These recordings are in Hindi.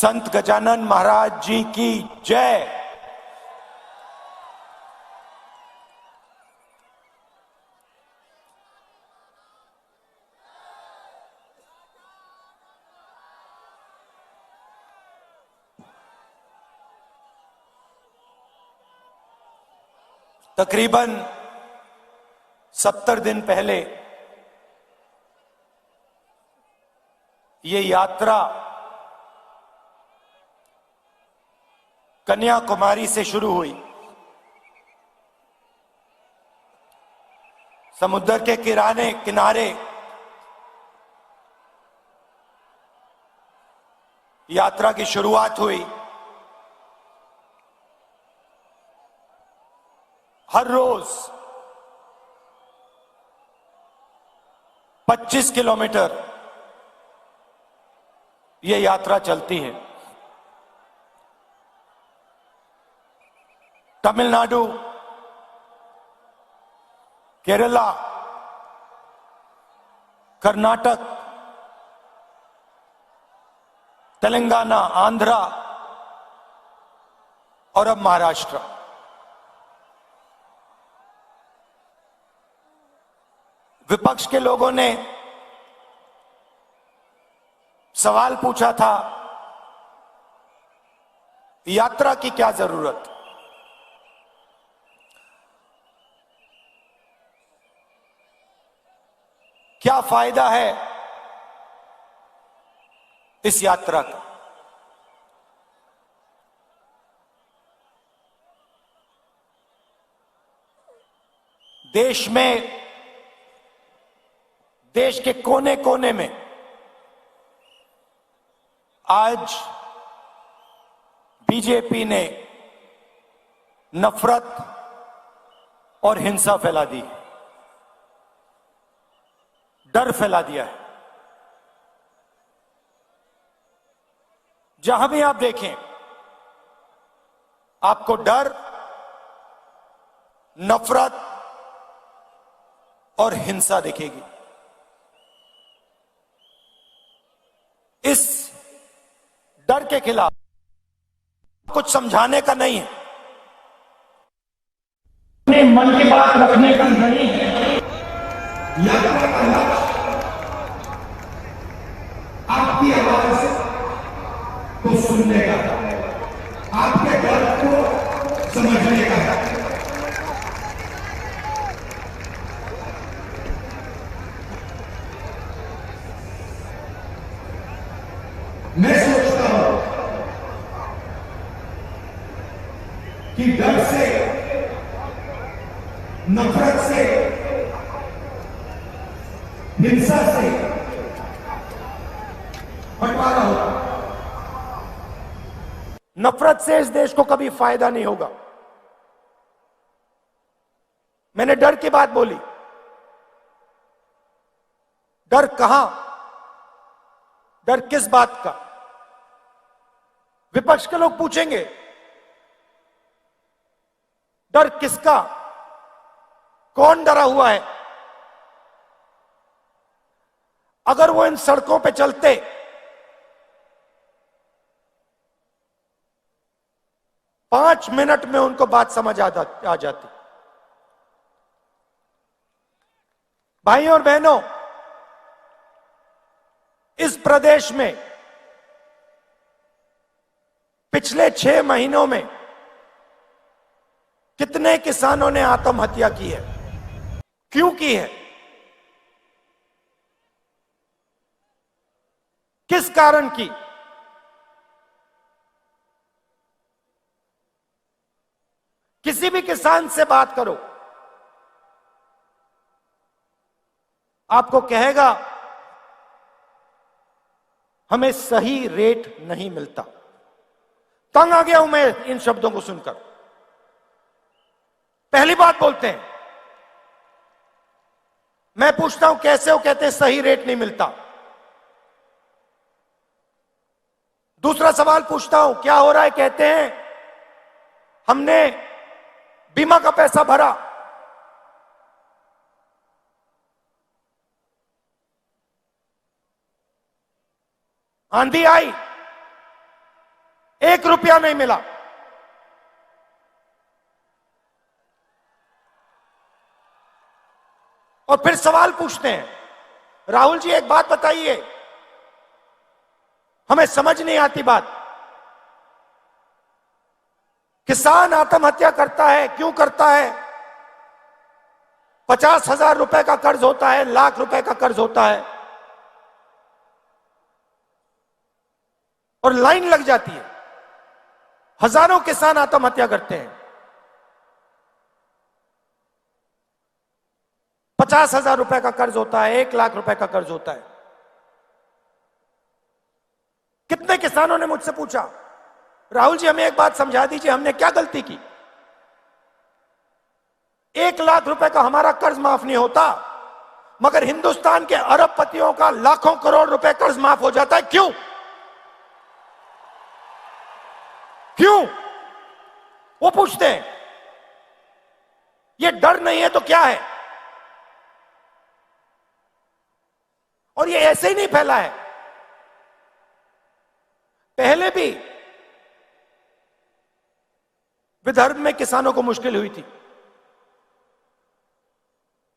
संत गजानन महाराज जी की जय। तकरीबन 70 दिन पहले ये यात्रा कन्याकुमारी से शुरू हुई। समुद्र के किनारे यात्रा की शुरुआत हुई। हर रोज 25 किलोमीटर ये यात्रा चलती है। तमिलनाडु, केरला, कर्नाटक, तेलंगाना, आंध्रा और अब महाराष्ट्र। विपक्ष के लोगों ने सवाल पूछा था, यात्रा की क्या जरूरत? क्या फायदा है इस यात्रा का? देश में, देश के कोने कोने में आज बीजेपी ने नफरत और हिंसा फैला दी, डर फैला दिया है। जहां भी आप देखें, आपको डर, नफरत और हिंसा दिखेगी। इस डर के खिलाफ कुछ समझाने का नहीं है, अपने मन की बात रखने का नहीं है। यात्रा का लक्ष्य आपकी आवाज को सुनने का, आपके दर्द को समझने का। मैं सोचता हूं कि डर से, नफरत से, हिंसा से बंटवारा होगा। नफरत से इस देश को कभी फायदा नहीं होगा। मैंने डर की बात बोली। डर कहां? डर किस बात का? विपक्ष के लोग पूछेंगे, डर किसका? कौन डरा हुआ है? अगर वो इन सड़कों पे चलते, पांच मिनट में उनको बात समझ आ जाती। भाइयों और बहनों, इस प्रदेश में पिछले 6 महीनों में कितने किसानों ने आत्महत्या की है? क्यों की है? किस कारण की? किसी भी किसान से बात करो, आपको कहेगा हमें सही रेट नहीं मिलता। तंग आ गया हूं मैं इन शब्दों को सुनकर। पहली बात बोलते हैं, मैं पूछता हूं कैसे? वो कहते हैं सही रेट नहीं मिलता। दूसरा सवाल पूछता हूं क्या हो रहा है? कहते हैं हमने बीमा का पैसा भरा। आंधी आई, 1 रुपया नहीं मिला। और फिर सवाल पूछते हैं, राहुल जी एक बात बताइए, हमें समझ नहीं आती बात, किसान आत्महत्या करता है, क्यों करता है? 50,000 रुपए का कर्ज होता है, लाख रुपए का कर्ज होता है, और लाइन लग जाती है, हजारों किसान आत्महत्या करते हैं। 50,000 रुपए का कर्ज होता है, 1 लाख रुपए का कर्ज होता है। कितने किसानों ने मुझसे पूछा, राहुल जी हमें एक बात समझा दीजिए, हमने क्या गलती की? 1 लाख रुपए का हमारा कर्ज माफ नहीं होता, मगर हिंदुस्तान के अरबपतियों का लाखों करोड़ रुपए कर्ज माफ हो जाता है, क्यों? क्यों? वो पूछते हैं। ये डर नहीं है तो क्या है? और ये ऐसे ही नहीं फैला है, पहले भी विदर्भ में किसानों को मुश्किल हुई थी।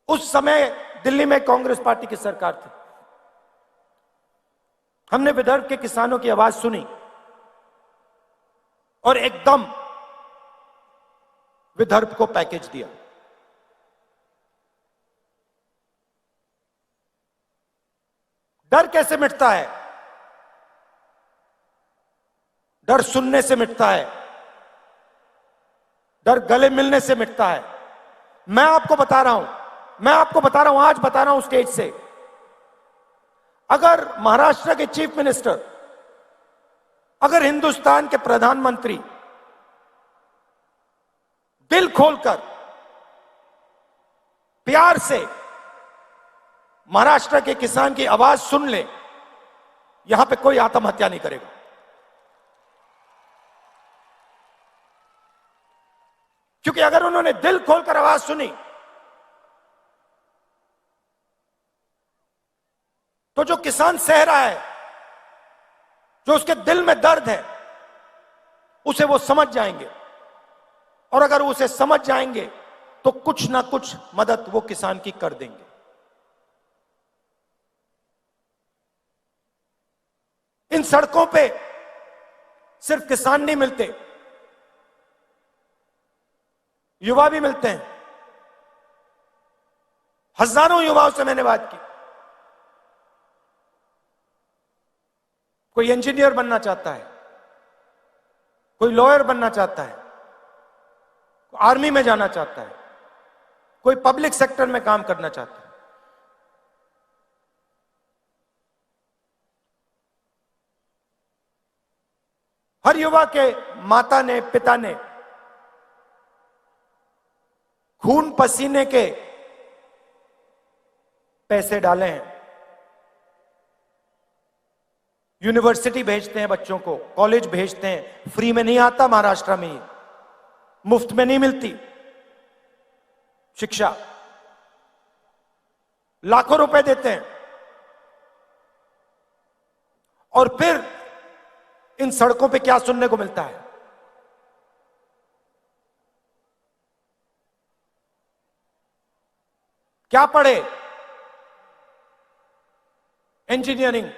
उस समय दिल्ली में कांग्रेस पार्टी की सरकार थी। हमने विदर्भ के किसानों की आवाज सुनी और एकदम विदर्भ को पैकेज दिया। डर कैसे मिटता है? डर सुनने से मिटता है, डर गले मिलने से मिटता है। मैं आपको बता रहा हूं, आज बता रहा हूं स्टेज से, अगर महाराष्ट्र के चीफ मिनिस्टर, अगर हिंदुस्तान के प्रधानमंत्री दिल खोलकर प्यार से महाराष्ट्र के किसान की आवाज सुन ले, यहां पे कोई आत्महत्या नहीं करेगा। क्योंकि अगर उन्होंने दिल खोलकर आवाज सुनी तो जो किसान सह रहा है, जो उसके दिल में दर्द है, उसे वो समझ जाएंगे, और अगर उसे समझ जाएंगे तो कुछ ना कुछ मदद वो किसान की कर देंगे। इन सड़कों पे सिर्फ किसान नहीं मिलते, युवा भी मिलते हैं। हजारों युवाओं से मैंने बात की। कोई इंजीनियर बनना चाहता है, कोई लॉयर बनना चाहता है, कोई आर्मी में जाना चाहता है, कोई पब्लिक सेक्टर में काम करना चाहता है। हर युवा के माता ने, पिता ने खून पसीने के पैसे डाले हैं। यूनिवर्सिटी भेजते हैं बच्चों को, कॉलेज भेजते हैं, फ्री में नहीं आता महाराष्ट्र में, मुफ्त में नहीं मिलती शिक्षा, लाखों रुपए देते हैं। और फिर इन सड़कों पे क्या सुनने को मिलता है? क्या पढ़े? इंजीनियरिंग,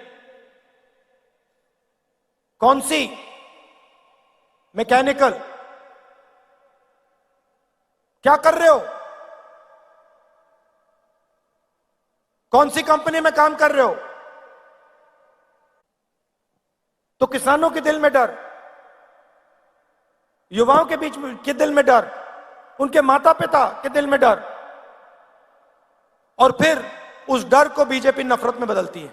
कौन सी? मैकेनिकल। क्या कर रहे हो? कौन सी कंपनी में काम कर रहे हो? तो किसानों के दिल में डर, युवाओं के बीच के दिल में डर, उनके माता पिता के दिल में डर, और फिर उस डर को बीजेपी नफरत में बदलती है,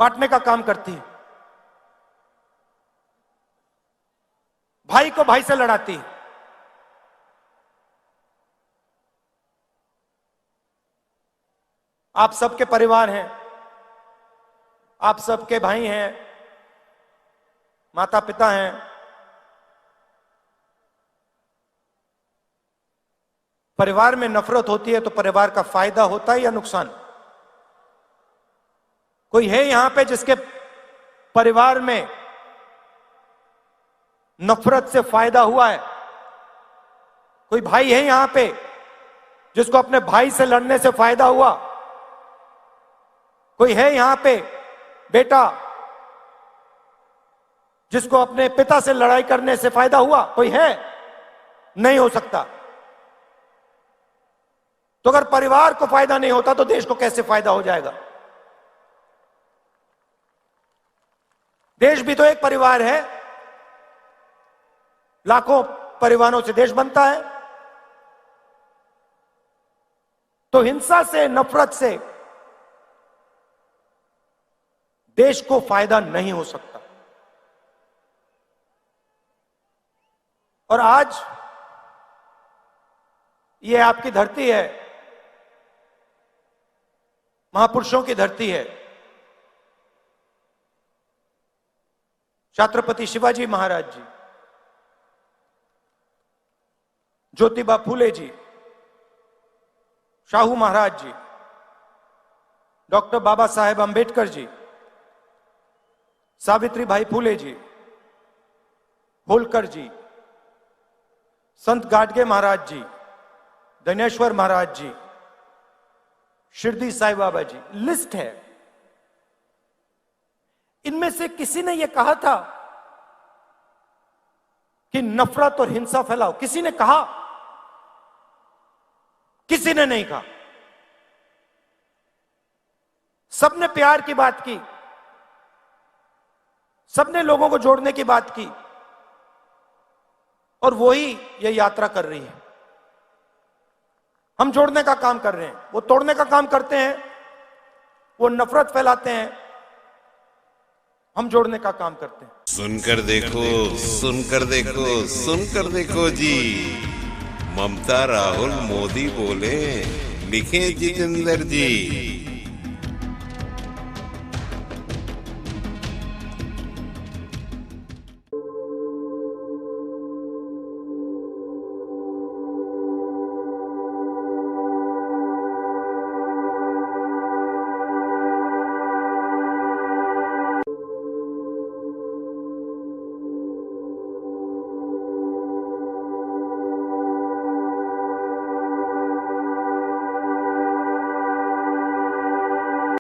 बांटने का काम करती है, भाई को भाई से लड़ाती है। आप सबके परिवार हैं, आप सबके भाई हैं, माता पिता हैं। परिवार में नफरत होती है तो परिवार का फायदा होता है या नुकसान? कोई है यहां पे जिसके परिवार में नफरत से फायदा हुआ है? कोई भाई है यहां पे जिसको अपने भाई से लड़ने से फायदा हुआ? कोई है यहां पे बेटा जिसको अपने पिता से लड़ाई करने से फायदा हुआ? कोई है? नहीं हो सकता। तो अगर परिवार को फायदा नहीं होता तो देश को कैसे फायदा हो जाएगा? देश भी तो एक परिवार है, लाखों परिवारों से देश बनता है। तो हिंसा से, नफरत से देश को फायदा नहीं हो सकता। और आज ये आपकी धरती है, महापुरुषों की धरती है। छत्रपति शिवाजी महाराज जी, ज्योतिबा फूले जी, शाहू महाराज जी, डॉक्टर बाबा साहेब अंबेडकर जी, सावित्रीबाई फूले जी, होलकर जी, संत गाडगे महाराज जी, धनेश्वर महाराज जी, शिरडी साईं बाबा जी, लिस्ट है। इनमें से किसी ने यह कहा था कि नफरत और हिंसा फैलाओ? किसी ने कहा? किसी ने नहीं कहा। सबने प्यार की बात की, सबने लोगों को जोड़ने की बात की, और वही ये यात्रा कर रही है। हम जोड़ने का काम कर रहे हैं, वो तोड़ने का काम करते हैं, वो नफरत फैलाते हैं, हम जोड़ने का काम करते हैं। सुनकर देखो, सुनकर देखो, सुनकर देखो जी। ममता, राहुल, मोदी बोले, लिखे जितेंद्र जी।